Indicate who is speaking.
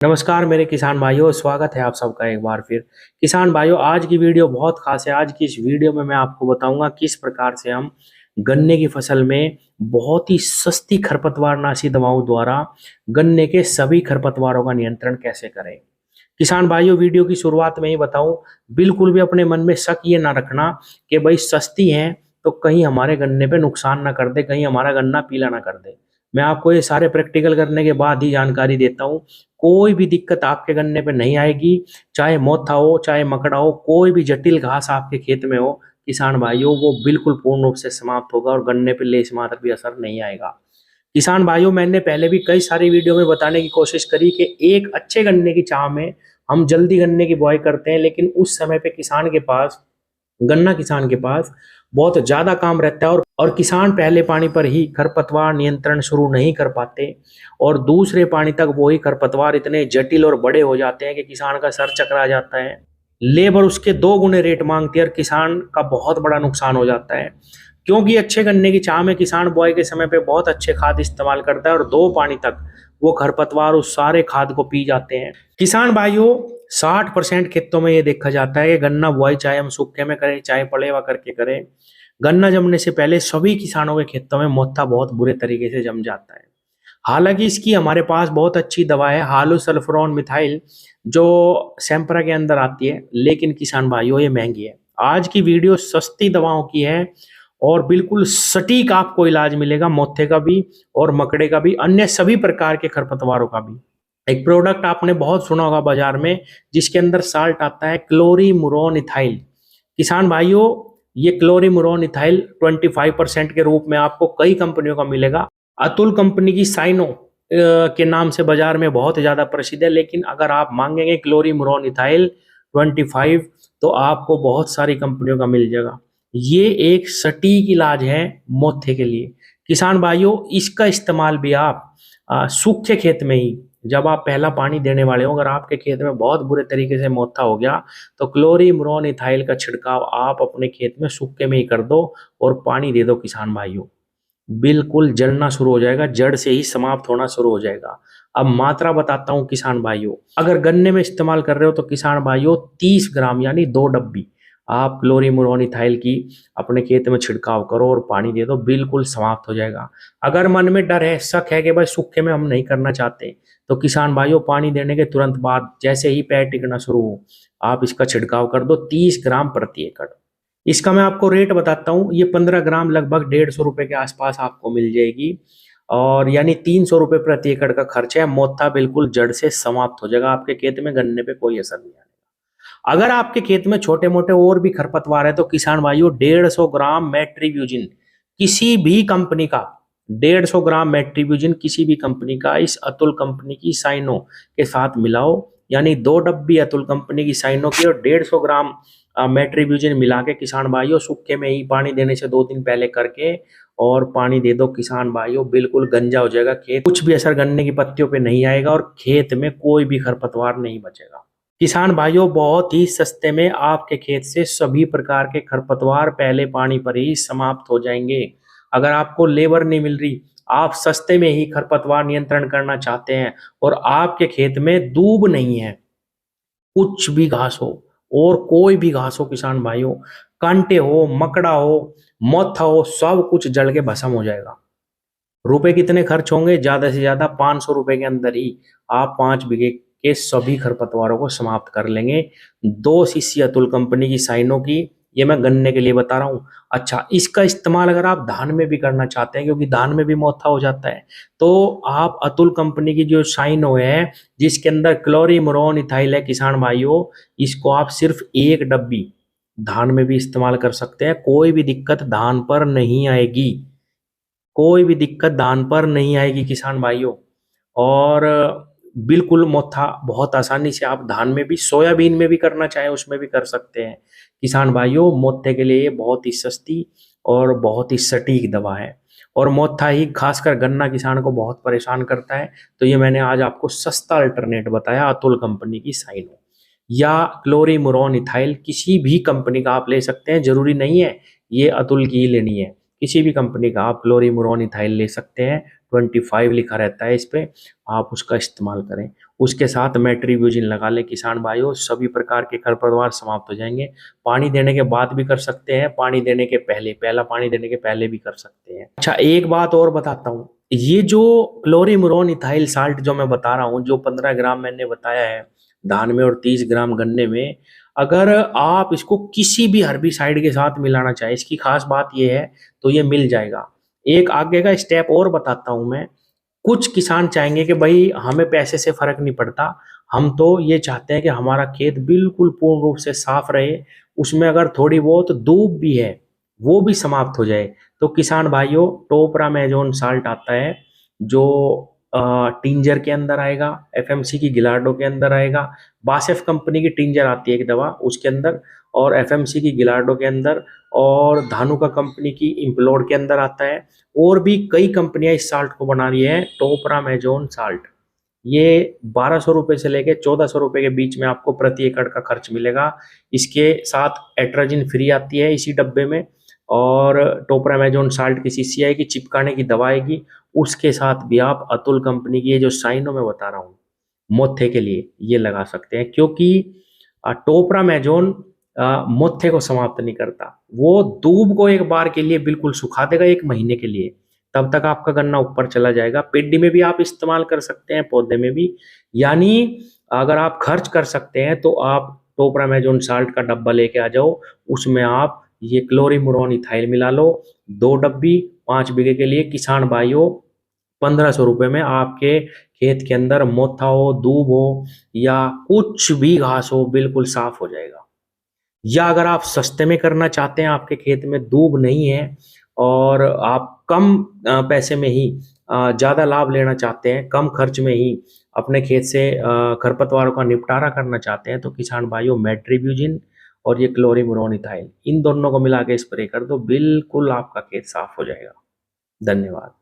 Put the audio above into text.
Speaker 1: नमस्कार मेरे किसान भाइयों, स्वागत है आप सबका एक बार फिर। किसान भाइयों, आज की वीडियो बहुत खास है। आज की इस वीडियो में मैं आपको बताऊंगा किस प्रकार से हम गन्ने की फसल में बहुत ही सस्ती खरपतवारनाशी दवाओं द्वारा गन्ने के सभी खरपतवारों का नियंत्रण कैसे करें। किसान भाइयों, वीडियो की शुरुआत में ही बताऊं, बिल्कुल भी अपने मन में शक ये ना रखना कि भाई सस्ती है तो कहीं हमारे गन्ने पे नुकसान ना कर दे, कहीं हमारा गन्ना पीला ना कर दे। मैं आपको ये सारे प्रैक्टिकल करने के बाद ही जानकारी देता हूँ। कोई भी दिक्कत आपके गन्ने पे नहीं आएगी, चाहे मोथा हो चाहे मकड़ा हो, कोई भी जटिल घास आपके खेत में हो किसान भाइयों, वो बिल्कुल पूर्ण रूप से समाप्त होगा और गन्ने पे लेस मात्र भी असर नहीं आएगा। किसान भाइयों, मैंने पहले भी कई सारी वीडियो में बताने की कोशिश करी कि एक अच्छे गन्ने की चाह में हम जल्दी गन्ने की बुआई करते हैं, लेकिन उस समय पे गन्ना किसान के पास बहुत ज्यादा काम रहता है और किसान पहले पानी पर ही खरपतवार नियंत्रण शुरू नहीं कर पाते और दूसरे पानी तक वही खरपतवार इतने जटिल और बड़े हो जाते हैं कि किसान का सर चकरा जाता है। लेबर उसके 2 गुने रेट मांगती है और किसान का बहुत बड़ा नुकसान हो जाता है, क्योंकि अच्छे गन्ने की चाह में किसान बुआई के समय पे बहुत अच्छे खाद इस्तेमाल करता है और 2 पानी तक वो खरपतवार उस सारे खाद को पी जाते हैं। किसान भाइयों, 60% खेतों में ये देखा जाता है कि गन्ना बुआई चाहे हम सूखे में करें चाहे पलेवा करके करें, गन्ना जमने से पहले सभी किसानों के खेतों में मोथा बहुत बुरे तरीके से जम जाता है। हालांकि इसकी हमारे पास बहुत अच्छी दवा है, हालू सल्फ्रोन मिथाइल, जो सैंपरा के अंदर आती है, लेकिन किसान भाइयों ये महंगी है। आज की वीडियो सस्ती दवाओं की है और बिल्कुल सटीक आपको इलाज मिलेगा मोथे का भी और मकड़े का भी, अन्य सभी प्रकार के खरपतवारों का भी। एक प्रोडक्ट आपने बहुत सुना होगा बाजार में, जिसके अंदर साल्ट आता है क्लोरीमुरोन इथाइल। किसान भाइयों, ये क्लोरीमुरोन इथाइल 25% के रूप में आपको कई कंपनियों का मिलेगा। अतुल कंपनी की साइनो के नाम से बाजार में बहुत ज्यादा प्रसिद्ध है, लेकिन अगर आप मांगेंगे क्लोरीमुरोन इथाइल 25 तो आपको बहुत सारी कंपनियों का मिल जाएगा। ये एक सटीक इलाज है मोथे के लिए। किसान भाइयों, इसका इस्तेमाल भी आप सूखे खेत में ही, जब आप पहला पानी देने वाले हो, अगर आपके खेत में बहुत बुरे तरीके से मोथा हो गया तो क्लोरीमुरोन इथाइल का छिड़काव आप अपने खेत में सूखे में ही कर दो और पानी दे दो। किसान भाइयों, बिल्कुल जलना शुरू हो जाएगा, जड़ से ही समाप्त होना शुरू हो जाएगा। अब मात्रा बताता हूं किसान भाइयों, अगर गन्ने में इस्तेमाल कर रहे हो तो किसान भाइयों 30 ग्राम यानी 2 डब्बी आप क्लोरीमुरोन इथाइल की अपने खेत में छिड़काव करो और पानी दे दो, बिल्कुल समाप्त हो जाएगा। अगर मन में डर है, शक है कि भाई सूखे में हम नहीं करना चाहते, तो किसान भाइयों पानी देने के तुरंत बाद जैसे ही पैर टिकना शुरू हो, आप इसका छिड़काव कर दो 30 ग्राम प्रति एकड़। इसका मैं आपको रेट बताता हूँ, ये 15 ग्राम लगभग 150 रुपए के आसपास आपको मिल जाएगी और यानी 300 रुपए प्रति एकड़ का खर्च है। मोथा बिल्कुल जड़ से समाप्त हो जाएगा, आपके खेत में गन्ने पे कोई असर नहीं आएगा। अगर आपके खेत में छोटे मोटे और भी खरपतवार है तो किसान भाइयों 150 ग्राम मेट्रीब्यूजिन किसी भी कंपनी का, 150 ग्राम मेट्रीब्यूजिन किसी भी कंपनी का इस अतुल कंपनी की साइनो के साथ मिलाओ, यानी 2 डब्बी अतुल कंपनी की साइनो की और 150 ग्राम मेट्रीब्यूजिन मिला के किसान भाइयों सूखे में ही पानी देने से 2 दिन पहले करके और पानी दे दो। किसान भाइयों बिल्कुल गंजा हो जाएगा खेत, कुछ भी असर गन्ने की पत्तियों पे नहीं आएगा और खेत में कोई भी खरपतवार नहीं बचेगा। किसान भाइयों, बहुत ही सस्ते में आपके खेत से सभी प्रकार के खरपतवार पहले पानी पर ही समाप्त हो जाएंगे। अगर आपको लेबर नहीं मिल रही, आप सस्ते में ही खरपतवार नियंत्रण करना चाहते हैं और आपके खेत में दूब नहीं है, कुछ भी घास हो और कोई भी घास हो किसान भाइयों, कांटे हो मकड़ा हो मोथा हो, सब कुछ जल के भस्म हो जाएगा। रुपए कितने खर्च होंगे? ज्यादा से ज्यादा 500 रुपए के अंदर ही आप 5 बीघे के सभी खरपतवारों को समाप्त कर लेंगे। 2 शीशी अतुल कंपनी की साइनो की, ये मैं गन्ने के लिए बता रहा हूँ। अच्छा, इसका इस्तेमाल अगर आप धान में भी करना चाहते हैं, क्योंकि धान में भी मोथा हो जाता है, तो आप अतुल कंपनी की जो साइनो है जिसके अंदर क्लोरीमुरोन इथाइल है किसान भाइयों, इसको आप सिर्फ 1 डब्बी धान में भी इस्तेमाल कर सकते हैं। कोई भी दिक्कत धान पर नहीं आएगी, कोई भी दिक्कत धान पर नहीं आएगी किसान भाइयों। और बिल्कुल मोथा बहुत आसानी से आप धान में भी, सोयाबीन में भी करना चाहें उसमें भी कर सकते हैं। किसान भाइयों, मोथे के लिए ये बहुत ही सस्ती और बहुत ही सटीक दवा है और मोथा ही खासकर गन्ना किसान को बहुत परेशान करता है, तो ये मैंने आज आपको सस्ता अल्टरनेट बताया, अतुल कंपनी की साइनो या क्लोरीमुरोन इथाइल किसी भी कंपनी का आप ले सकते हैं, जरूरी नहीं है ये अतुल की ही लेनी है। किसी भी कंपनी का आप क्लोरीमुरोन इथाइल ले सकते हैं, 25 लिखा रहता है इस पे, आप उसका इस्तेमाल करें उसके साथ मेट्रीब्यूजिन लगा ले किसान भाइयों, सभी प्रकार के खरपतवार समाप्त हो जाएंगे। पानी देने के बाद भी कर सकते हैं, पानी देने के पहले, पहला पानी देने के पहले भी कर सकते हैं। अच्छा, एक बात और बताता हूँ, ये जो क्लोरीमुरोन इथाइल साल्ट जो मैं बता रहा हूँ, जो 15 ग्राम मैंने बताया है धान में और 30 ग्राम गन्ने में, अगर आप इसको किसी भी हर्बिसाइड के साथ मिलाना चाहे, इसकी खास बात यह है तो ये मिल जाएगा। एक आगे का स्टेप और बताता हूं मैं। कुछ किसान चाहेंगे कि भाई हमें पैसे से फर्क नहीं पड़ता, हम तो ये चाहते हैं कि हमारा खेत बिल्कुल पूर्ण रूप से साफ रहे, उसमें अगर थोड़ी बहुत दूब भी है वो भी समाप्त हो जाए। तो किसान भाइयों, टोपरामेजोन साल्ट आता है जो टिंजर के अंदर आएगा, एफएमसी की गिलार्डो के अंदर आएगा, बासेफ कंपनी की टिंजर आती है एक दवा उसके अंदर, और एफएमसी की गिलार्डो के अंदर, और धानुका कंपनी की इम्प्लोर के अंदर आता है। और भी कई कंपनियां इस साल्ट को बना रही है, टोपरामेजोन साल्ट। ये 1200 रुपए से लेके 1400 रुपए के बीच में आपको प्रति एकड़ का खर्च मिलेगा। इसके साथ एट्राजिन फ्री आती है इसी डब्बे में, और टोपरामेजोन साल्ट की शीशी आएगी, चिपकाने की दवा आएगी। उसके साथ भी आप अतुल कंपनी की ये जो साइनो में बता रहा हूँ मोथे के लिए, ये लगा सकते हैं, क्योंकि टोपरामेजोन मोथे को समाप्त नहीं करता, वो दूब को एक बार के लिए बिल्कुल सुखा देगा, 1 महीने के लिए, तब तक आपका गन्ना ऊपर चला जाएगा। पेडी में भी आप इस्तेमाल कर सकते हैं, पौधे में भी। यानी अगर आप खर्च कर सकते हैं तो आप टोपरामेजोन साल्ट का डब्बा लेके आ जाओ, उसमें आप ये क्लोरीमुरोन इथाइल मिला लो, 2 डब्बी 5 बीघे के लिए। किसान भाइयों, 1500 रुपये में आपके खेत के अंदर मोथा हो, दूब हो या कुछ भी घास हो, बिल्कुल साफ हो जाएगा। या अगर आप सस्ते में करना चाहते हैं, आपके खेत में दूब नहीं है और आप कम पैसे में ही ज़्यादा लाभ लेना चाहते हैं, कम खर्च में ही अपने खेत से खरपतवारों का निपटारा करना चाहते हैं, तो किसान भाइयों, मेट्रीब्यूजिन और ये क्लोरीमुरोन इथाइल, इन दोनों को मिला के स्प्रे कर दो, बिल्कुल आपका खेत साफ हो जाएगा। धन्यवाद।